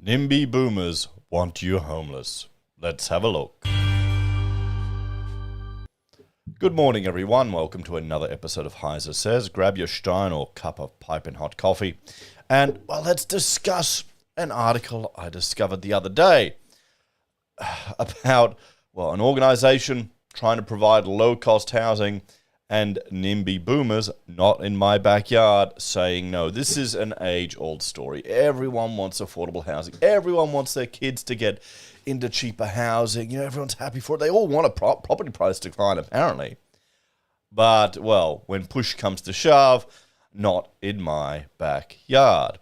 NIMBY boomers want you homeless. Let's have a look. Good morning, everyone. Welcome to another episode of HeiseSays. Grab your stein or cup of piping hot coffee, and well, let's discuss an article I discovered the other day about an organization trying to provide low-cost housing and NIMBY boomers not in my backyard saying no. This is an age-old story. Everyone wants affordable housing. Everyone wants their kids to get into cheaper housing. You know, everyone's happy for it. They all want a property price decline, apparently. But, well, when push comes to shove, not in my backyard.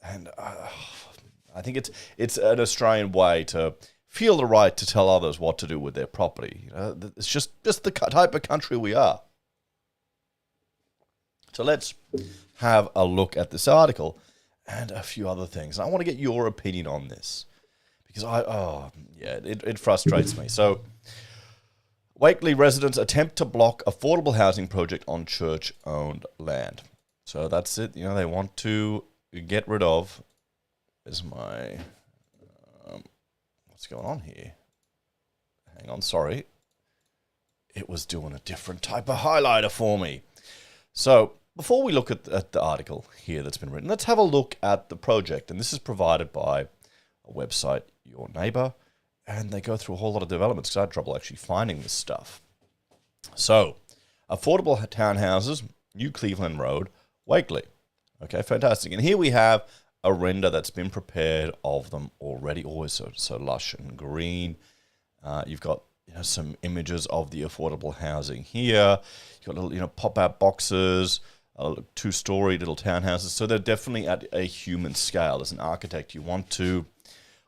And I think it's an Australian way to feel the right to tell others what to do with their property. You know, it's just the type of country we are. So let's have a look at this article and a few other things. I want to get your opinion on this because it frustrates me. So, Wakeley residents attempt to block affordable housing project on church-owned land. So that's it. You know, they want to get rid of. Is my what's going on here? Hang on, sorry. It was doing a different type of highlighter for me. So, before we look at the article here that's been written, let's have a look at the project. And this is provided by a website, Your Neighbour, and they go through a whole lot of developments because I had trouble actually finding this stuff. So, affordable townhouses, New Cleveland Road, Wakeley. Okay, fantastic. And here we have a render that's been prepared of them already, always so lush and green. You've got some images of the affordable housing here. You've got little pop-out boxes, two-story little townhouses. So they're definitely at a human scale. As an architect, you want to,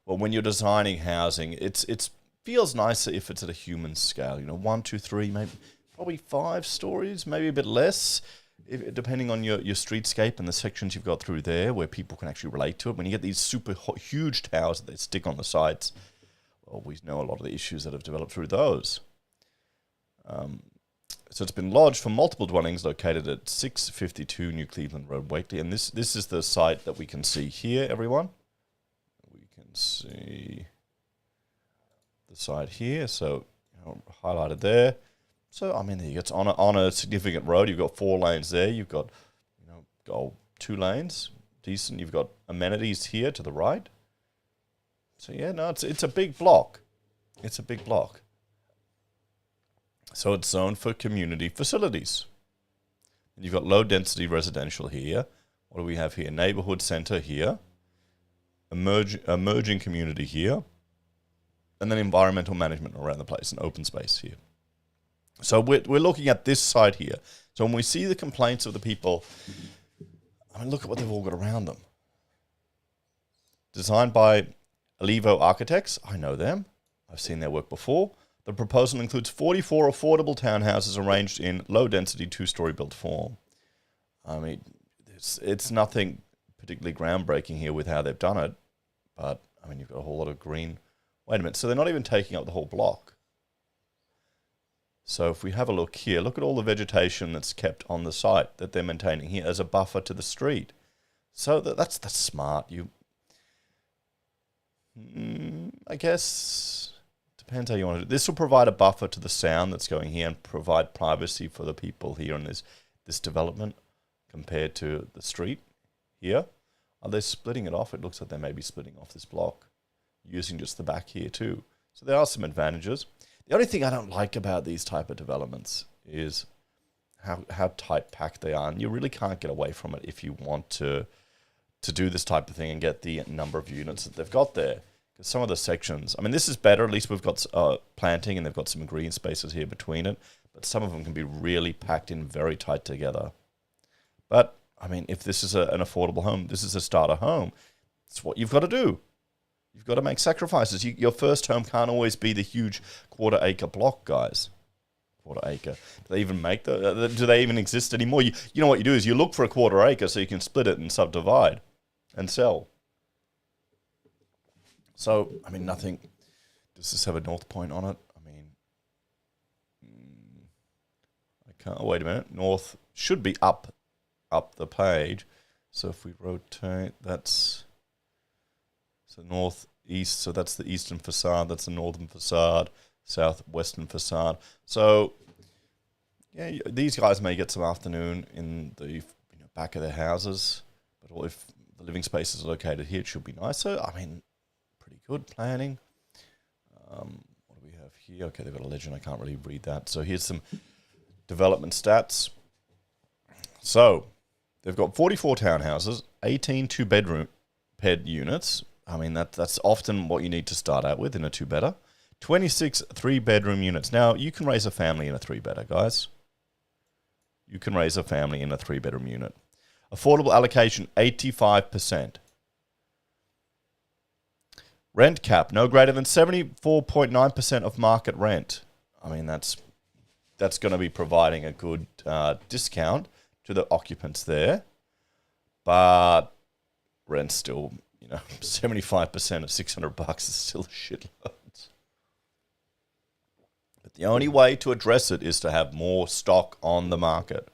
when you're designing housing, it feels nicer if it's at a human scale. 1, 2, 3, maybe probably 5 stories, maybe a bit less, depending on your streetscape and the sections you've got through there where people can actually relate to it. When you get these super huge towers that they stick on the sides, well, we know a lot of the issues that have developed through those. So it's been lodged for multiple dwellings located at 652 New Cleveland Road, Wakeley. And this is the site that we can see here, everyone. We can see the site here. So, highlighted there. So, I mean, there you go. It's on a significant road. You've got 4 lanes there. You've got, 2 lanes. Decent. You've got amenities here to the right. So, yeah, no, it's a big block. It's a big block. So it's zoned for community facilities. And you've got low-density residential here. What do we have here? Neighborhood center here. Emerging community here. And then environmental management around the place and open space here. So we're looking at this side here. So when we see the complaints of the people, I mean, look at what they've all got around them. Designed by Alivo Architects. I know them. I've seen their work before. The proposal includes 44 affordable townhouses arranged in low-density 2-story built form. I mean, it's nothing particularly groundbreaking here with how they've done it, but, I mean, you've got a whole lot of green. Wait a minute, so they're not even taking up the whole block. So if we have a look here, look at all the vegetation that's kept on the site that they're maintaining here as a buffer to the street. So that's smart. I guess depends how you want to do it. This will provide a buffer to the sound that's going here and provide privacy for the people here in this development compared to the street here. Are they splitting it off? It looks like they may be splitting off this block using just the back here too. So there are some advantages. The only thing I don't like about these type of developments is how tight packed they are. And you really can't get away from it if you want to do this type of thing and get the number of units that they've got there. Because some of the sections, I mean, this is better. At least we've got planting and they've got some green spaces here between it. But some of them can be really packed in very tight together. But, I mean, if this is an affordable home, this is a starter home, it's what you've got to do. You've got to make sacrifices. Your first home can't always be the huge quarter-acre block, guys. Quarter-acre. Do they even make do they even exist anymore? You know what you do is you look for a quarter-acre so you can split it and subdivide and sell. So, I mean, nothing. Does this have a north point on it? I mean, I can't. Oh, wait a minute. North should be up the page. So if we rotate, that's So northeast, so that's the eastern facade, that's the northern facade, southwestern facade. So yeah, these guys may get some afternoon in the back of their houses, but if the living space is located here, it should be nicer. I mean, pretty good planning. What do we have here? Okay, they've got a legend. I can't really read that. So here's some development stats. So they've got 44 townhouses, 18 two-bedroom ped units. I mean, that's often what you need to start out with in a two-bedder. 26 three-bedroom units. Now, you can raise a family in a three-bedder, guys. You can raise a family in a three-bedroom unit. Affordable allocation, 85%. Rent cap, no greater than 74.9% of market rent. I mean, that's going to be providing a good discount to the occupants there. But rent's still, 75% of $600 is still a shitload. But the only way to address it is to have more stock on the market.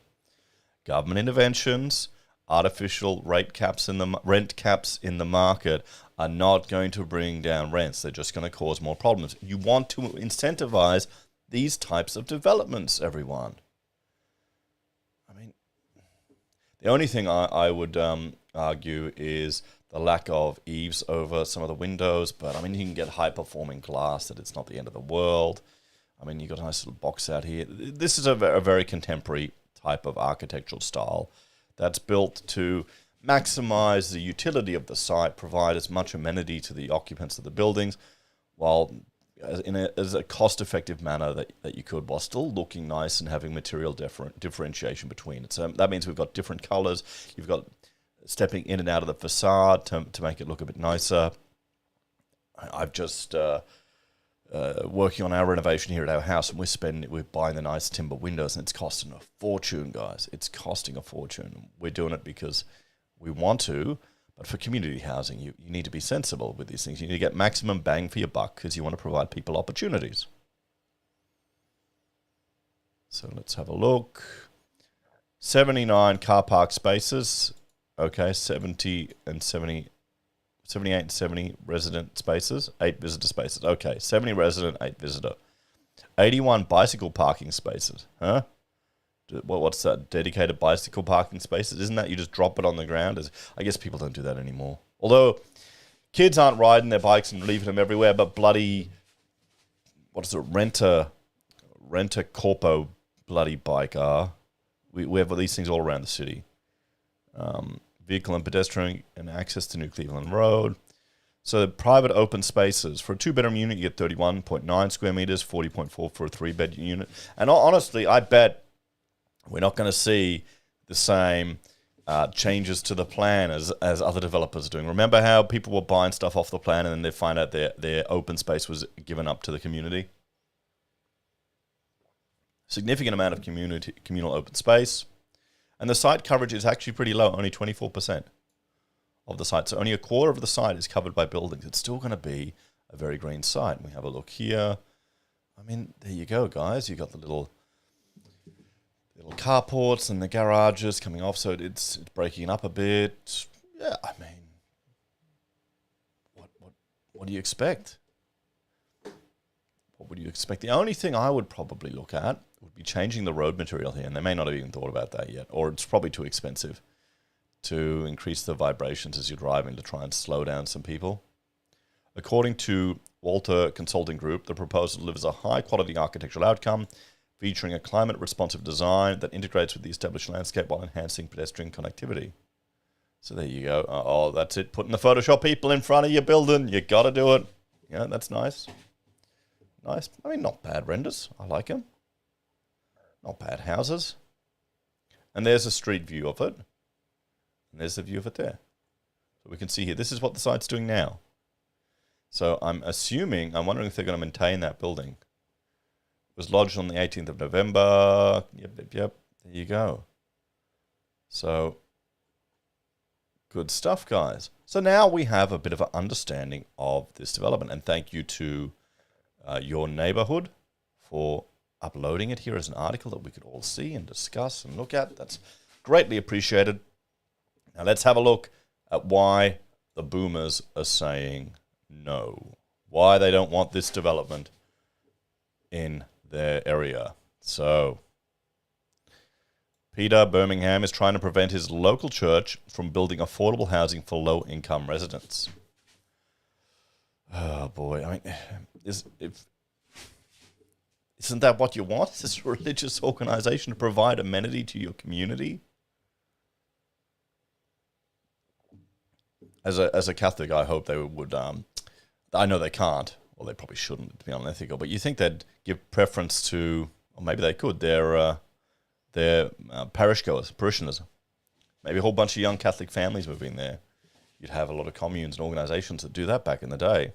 Government interventions, artificial rent caps in the market are not going to bring down rents. They're just going to cause more problems. You want to incentivize these types of developments, everyone. I mean, the only thing I would argue is the lack of eaves over some of the windows. But, I mean, you can get high-performing glass that it's not the end of the world. I mean, you've got a nice little box out here. This is a very contemporary type of architectural style that's built to maximize the utility of the site, provide as much amenity to the occupants of the buildings, while as a cost-effective manner that you could, while still looking nice and having material differentiation between it. So that means we've got different colors. You've got stepping in and out of the facade to make it look a bit nicer. I've just working on our renovation here at our house, and we're buying the nice timber windows, and it's costing a fortune, guys. It's costing a fortune. We're doing it because we want to, but for community housing, you need to be sensible with these things. You need to get maximum bang for your buck because you want to provide people opportunities. So let's have a look. 79 car park spaces. Okay, 78 and 70 resident spaces, 8 visitor spaces. Okay, 70 resident, 8 visitor. 81 bicycle parking spaces. Huh? What's that? Dedicated bicycle parking spaces? Isn't that you just drop it on the ground? I guess people don't do that anymore. Although kids aren't riding their bikes and leaving them everywhere, but bloody, Renter Corpo bloody bike are. We have these things all around the city. Vehicle and pedestrian and access to New Cleveland Road. So private open spaces. For a two-bedroom unit, you get 31.9 square meters, 40.4 for a three-bed unit. And honestly, I bet we're not going to see the same changes to the plan as other developers are doing. Remember how people were buying stuff off the plan and then they find out their open space was given up to the community? Significant amount of communal open space. And the site coverage is actually pretty low, only 24% of the site. So only a quarter of the site is covered by buildings. It's still going to be a very green site. We have a look here. I mean, there you go, guys. You got the little carports and the garages coming off, so it's breaking up a bit. Yeah, I mean, what do you expect? What would you expect? The only thing I would probably look at would be changing the road material here, and they may not have even thought about that yet, or it's probably too expensive to increase the vibrations as you're driving to try and slow down some people. According to Walter Consulting Group, the proposal delivers a high-quality architectural outcome featuring a climate-responsive design that integrates with the established landscape while enhancing pedestrian connectivity. So there you go. Oh, that's it. Putting the Photoshop people in front of your building. You got to do it. Yeah, that's nice. Nice. I mean, not bad renders. I like them. Not bad houses. And there's a street view of it. And there's the view of it there. So we can see here. This is what the site's doing now. So I'm wondering if they're going to maintain that building. It was lodged on the 18th of November. Yep. There you go. So, good stuff, guys. So now we have a bit of an understanding of this development. And thank you to your neighborhood for uploading it here as an article that we could all see and discuss and look at. That's greatly appreciated. Now let's have a look at why the boomers are saying no. Why they don't want this development in their area. So, Peter Birmingham is trying to prevent his local church from building affordable housing for low-income residents. Oh, boy. I mean, isn't that what you want? Is this a religious organization to provide amenity to your community? As a Catholic, I hope they would... I know they can't. Well, they probably shouldn't, to be unethical. But you think they'd give preference to... Or maybe they could. Their parish goers, parishioners. Maybe a whole bunch of young Catholic families moving there. You'd have a lot of communes and organizations that do that back in the day.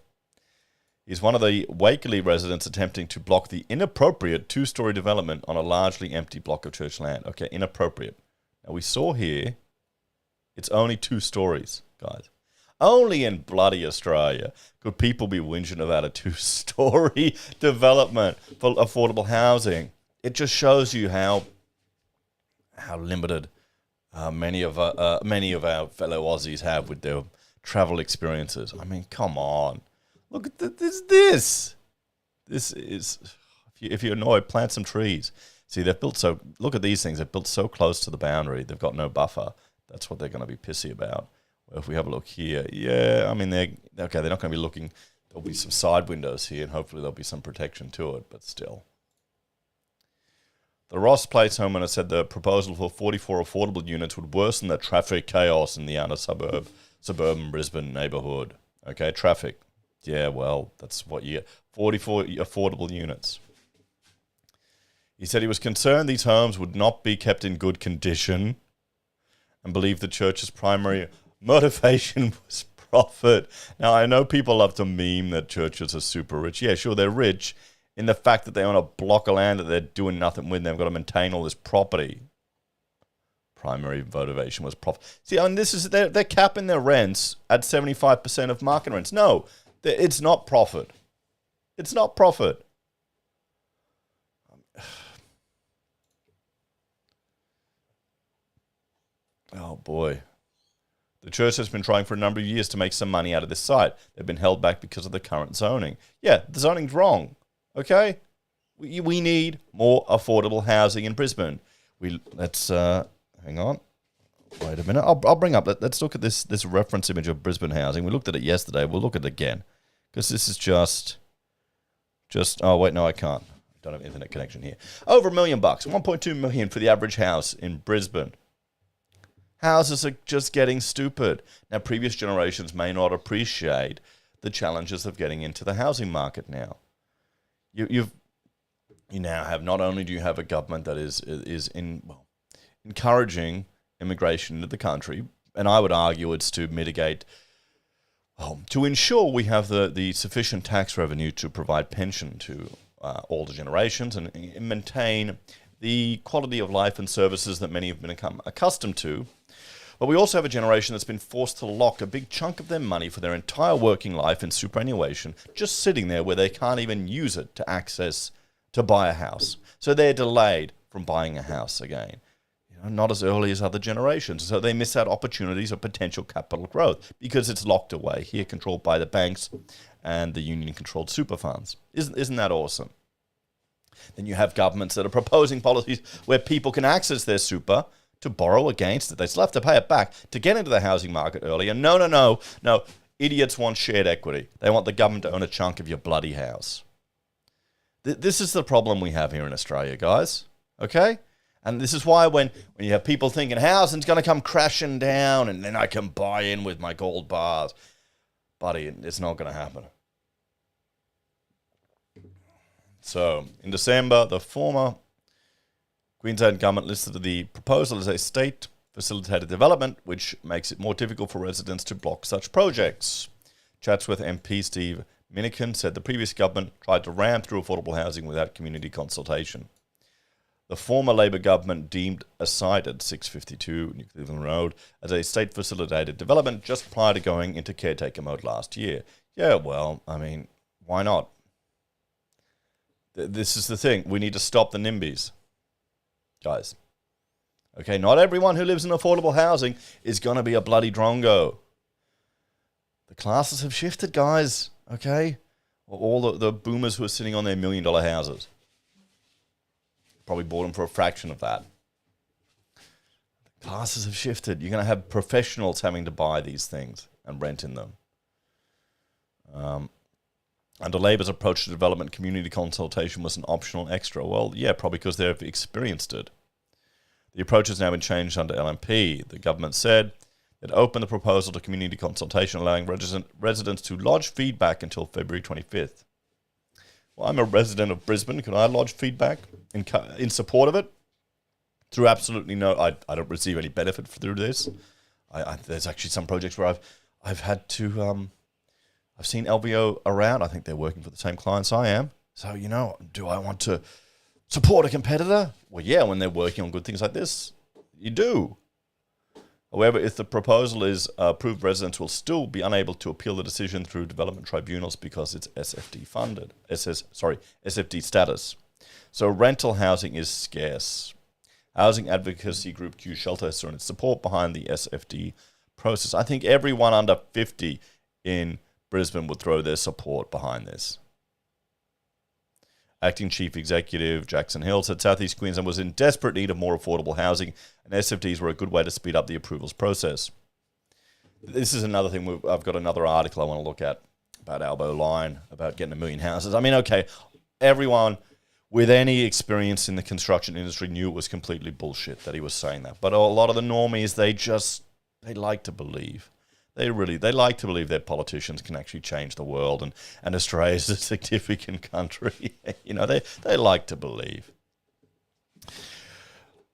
He's one of the Wakeley residents attempting to block the inappropriate two-story development on a largely empty block of church land. Okay, inappropriate. Now, we saw here, it's only 2 stories, guys. Only in bloody Australia could people be whinging about a 2-story development for affordable housing. It just shows you how limited many of our fellow Aussies have with their travel experiences. I mean, come on. Look at this. This is, if you're annoyed, plant some trees. See, they've built so, look at these things. They've built so close to the boundary. They've got no buffer. That's what they're going to be pissy about. Well, if we have a look here, yeah, I mean, they're not going to be looking. There'll be some side windows here, and hopefully there'll be some protection to it, but still. The Ross Place homeowner said the proposal for 44 affordable units would worsen the traffic chaos in the outer suburban Brisbane neighbourhood. Okay, traffic. Yeah, well, that's what you get. 44 affordable units. He said he was concerned these homes would not be kept in good condition and believed the church's primary motivation was profit. Now, I know people love to meme that churches are super rich. Yeah, sure, they're rich in the fact that they own a block of land that they're doing nothing with. They've got to maintain all this property. Primary motivation was profit. See, I mean, this is they're capping their rents at 75% of market rents. No, it's not profit. It's not profit. Oh, boy. The church has been trying for a number of years to make some money out of this site. They've been held back because of the current zoning. Yeah, the zoning's wrong. Okay? We need more affordable housing in Brisbane. Let's hang on. Wait a minute. I'll bring up. Let's look at this reference image of Brisbane housing. We looked at it yesterday. We'll look at it again because this is just. Oh wait, no, I can't. I don't have internet connection here. Over $1 million, $1.2 million for the average house in Brisbane. Houses are just getting stupid. Now, previous generations may not appreciate the challenges of getting into the housing market now. You now have, not only do you have a government that is encouraging immigration into the country, and I would argue it's to mitigate, to ensure we have the sufficient tax revenue to provide pension to older generations and maintain the quality of life and services that many have become accustomed to. But we also have a generation that's been forced to lock a big chunk of their money for their entire working life in superannuation, just sitting there where they can't even use it to buy a house. So they're delayed from buying a house again. Not as early as other generations. So they miss out opportunities of potential capital growth because it's locked away here, controlled by the banks and the union-controlled super funds. Isn't that awesome? Then you have governments that are proposing policies where people can access their super to borrow against it. They still have to pay it back to get into the housing market earlier. No. Idiots want shared equity. They want the government to own a chunk of your bloody house. This is the problem we have here in Australia, guys. Okay? And this is why when you have people thinking housing's going to come crashing down and then I can buy in with my gold bars. Buddy, it's not going to happen. So, in December, the former Queensland government listed the proposal as a state-facilitated development, which makes it more difficult for residents to block such projects. Chatsworth MP Steve Minikin said the previous government tried to ram through affordable housing without community consultation. The former Labor government deemed a site at 652 New Cleveland Road as a state-facilitated development just prior to going into caretaker mode last year. Yeah, well, I mean, why not? This is the thing. We need to stop the NIMBYs. Guys. Okay, not everyone who lives in affordable housing is going to be a bloody drongo. The classes have shifted, guys, okay? All the boomers who are sitting on their $1 million houses probably bought them for a fraction of that. The classes have shifted. You're going to have professionals having to buy these things and rent in them. Under Labor's approach to development, community consultation was an optional extra. Well, yeah, probably because they've experienced it. The approach has now been changed under LNP. The government said it opened the proposal to community consultation, allowing residents to lodge feedback until February 25th. Well, I'm a resident of Brisbane. Can I lodge feedback in support of it? Through absolutely no... I don't receive any benefit through this. There's actually some projects where I've had to... I've seen LVO around. I think they're working for the same clients I am. So, you know, do I want to support a competitor? Well, yeah, when they're working on good things like this, you do. However, if the proposal is approved, residents will still be unable to appeal the decision through development tribunals because it's SFD funded. SFD status. So rental housing is scarce. Housing advocacy group Q Shelter has thrown its support behind the SFD process. I think everyone under 50 in Brisbane would throw their support behind this. Acting Chief Executive Jackson Hill said Southeast Queensland was in desperate need of more affordable housing, and SFDs were a good way to speed up the approvals process. This is another thing. I've got another article I want to look at about Albo Line, about getting 1 million houses. I mean, okay, everyone with any experience in the construction industry knew it was completely bullshit that he was saying that. But a lot of the normies, they like to believe. They like to believe their politicians can actually change the world, and Australia is a significant country. You know, they like to believe.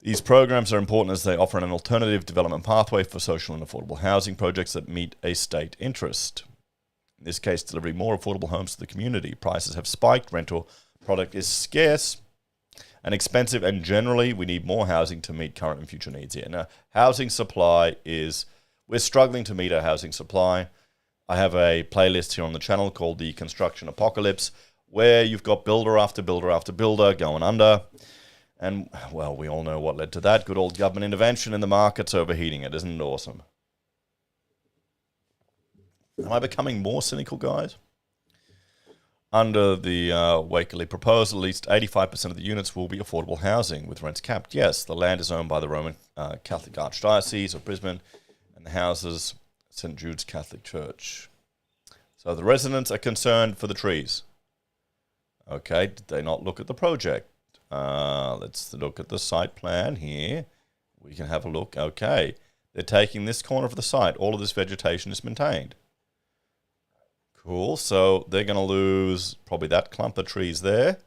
These programs are important as they offer an alternative development pathway for social and affordable housing projects that meet a state interest. In this case, delivering more affordable homes to the community. Prices have spiked, rental product is scarce and expensive, and generally we need more housing to meet current and future needs here. Now, housing supply is... We're struggling to meet our housing supply. I have a playlist here on the channel called The Construction Apocalypse, where you've got builder after builder after builder going under. And, well, we all know what led to that. Good old government intervention in the markets overheating it. Isn't it awesome? Am I becoming more cynical, guys? Under the Wakeley proposal, at least 85% of the units will be affordable housing with rents capped. Yes, the land is owned by the Roman Catholic Archdiocese of Brisbane, and the houses St. Jude's Catholic Church. So the residents are concerned for the trees. Okay, did they not look at the project? Let's look at the site plan here. We can have a look. Okay, they're taking this corner of the site. All of this vegetation is maintained. Cool, so they're going to lose probably that clump of trees there.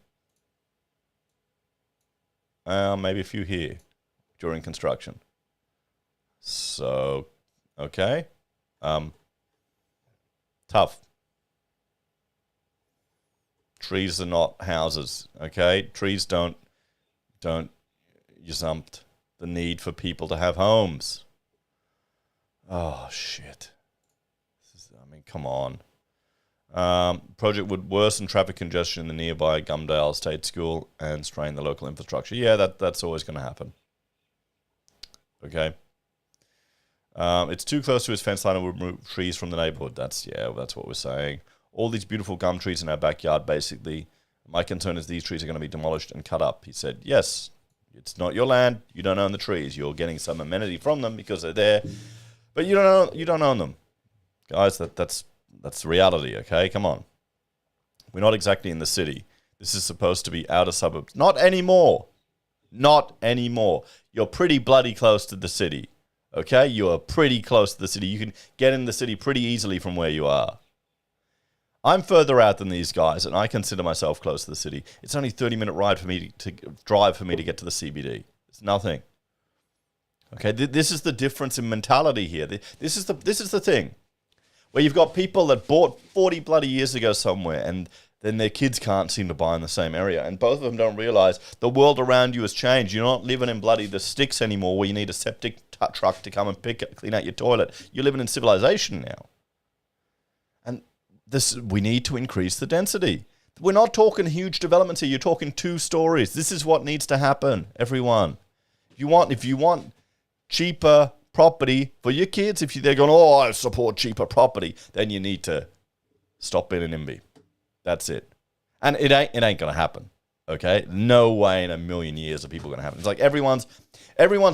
Maybe a few here during construction. So... Okay. Tough. Trees are not houses, okay? Trees don't exempt the need for people to have homes. Oh, shit. Come on. Project would worsen traffic congestion in the nearby Gumdale State School and strain the local infrastructure. Yeah, that's always going to happen. Okay. It's too close to his fence line and would remove trees from the neighborhood. That's what we're saying. All these beautiful gum trees in our backyard, basically. My concern is these trees are going to be demolished and cut up. He said, yes, it's not your land. You don't own the trees. You're getting some amenity from them because they're there. But you don't own them. Guys, that's the reality, okay? Come on. We're not exactly in the city. This is supposed to be outer suburbs. Not anymore. Not anymore. You're pretty bloody close to the city. Okay, you are pretty close to the city. You can get in the city pretty easily from where you are. I'm further out than these guys, and I consider myself close to the city. It's only a 30-minute ride for me to drive for me to get to the CBD. It's nothing. Okay, this is the difference in mentality here. This is the thing, where you've got people that bought 40 bloody years ago somewhere, and then their kids can't seem to buy in the same area. And both of them don't realize the world around you has changed. You're not living in bloody the sticks anymore where you need a septic truck to come and clean out your toilet. You're living in civilization now. And we need to increase the density. We're not talking huge developments here. You're talking 2 stories. This is what needs to happen, everyone. If you want cheaper property for your kids, if they're going, oh, I support cheaper property, then you need to stop being an NIMBY. That's it. And it ain't going to happen. Okay? No way in a million years are people going to happen. It's like everyone's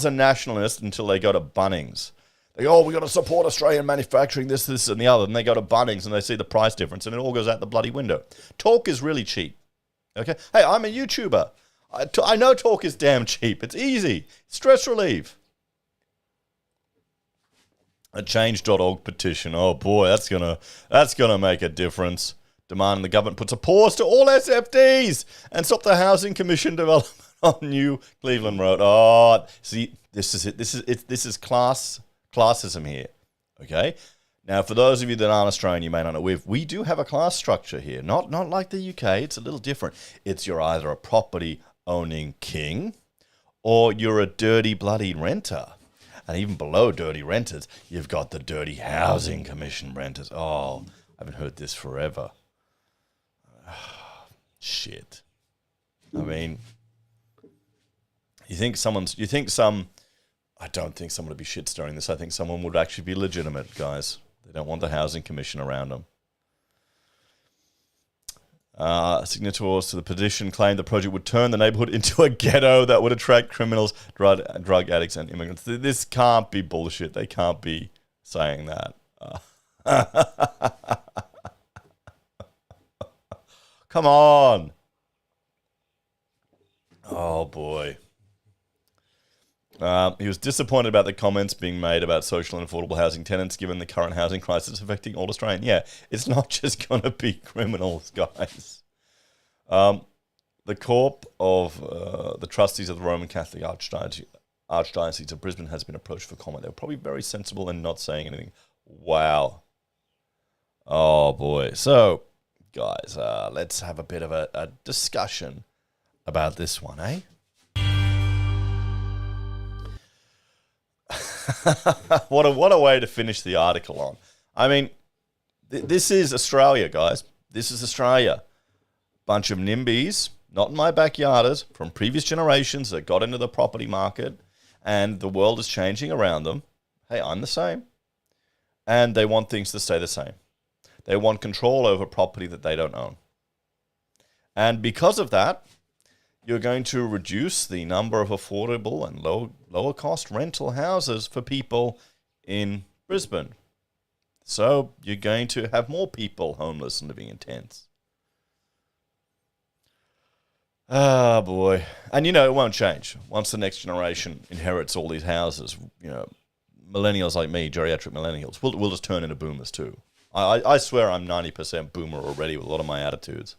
a nationalist until they go to Bunnings. They go, oh, we got to support Australian manufacturing, this, and the other. And they go to Bunnings and they see the price difference and it all goes out the bloody window. Talk is really cheap. Okay? Hey, I'm a YouTuber. I know talk is damn cheap. It's easy. Stress relief. A change.org petition. Oh boy, that's gonna make a difference. Demanding the government puts a pause to all SFDs and stop the Housing Commission development on New Cleveland Road. Oh, see, this is it. This is classism here. Okay. Now, for those of you that aren't Australian, you may not know we do have a class structure here. Not like the UK. It's a little different. It's you're either a property owning king or you're a dirty bloody renter. And even below dirty renters, you've got the dirty Housing Commission renters. Oh, I haven't heard this forever. Shit. I mean, I don't think someone would be shit stirring this. I think someone would actually be legitimate, guys. They don't want the Housing Commission around them. Signatories to the petition claimed the project would turn the neighborhood into a ghetto that would attract criminals, drug addicts, and immigrants. This can't be bullshit. They can't be saying that. Come on. Oh, boy. He was disappointed about the comments being made about social and affordable housing tenants given the current housing crisis affecting all Australians. Yeah, it's not just going to be criminals, guys. The Corp of the trustees of the Roman Catholic Archdiocese of Brisbane has been approached for comment. They were probably very sensible in not saying anything. Wow. Oh, boy. So, guys, let's have a bit of a discussion about this one, eh? What a way to finish the article on. I mean, this is Australia, guys. This is Australia. Bunch of NIMBYs, not in my backyarders, from previous generations that got into the property market, and the world is changing around them. Hey, I'm the same. And they want things to stay the same. They want control over property that they don't own. And because of that, you're going to reduce the number of affordable and lower cost rental houses for people in Brisbane. So you're going to have more people homeless and living in tents. Ah, boy. And, it won't change. Once the next generation inherits all these houses, millennials like me, geriatric millennials, we'll just turn into boomers too. I swear I'm 90% boomer already with a lot of my attitudes.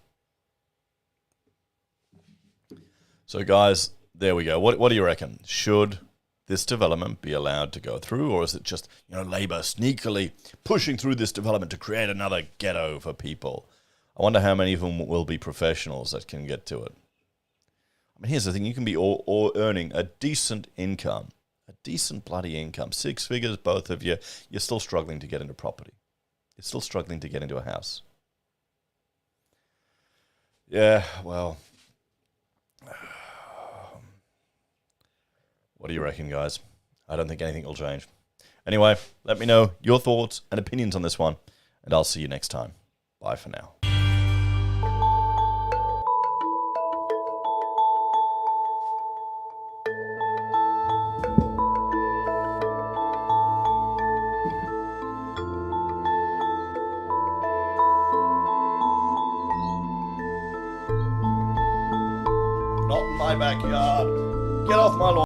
So, guys, there we go. What do you reckon? Should this development be allowed to go through, or is it just, Labor sneakily pushing through this development to create another ghetto for people? I wonder how many of them will be professionals that can get to it. I mean, here's the thing. You can be all earning a decent income, a decent bloody income, 6 figures, both of you. You're still struggling to get into property. You're still struggling to get into a house. Yeah, well... What do you reckon, guys? I don't think anything will change. Anyway, let me know your thoughts and opinions on this one, and I'll see you next time. Bye for now. Not in my backyard. Get off my lawn.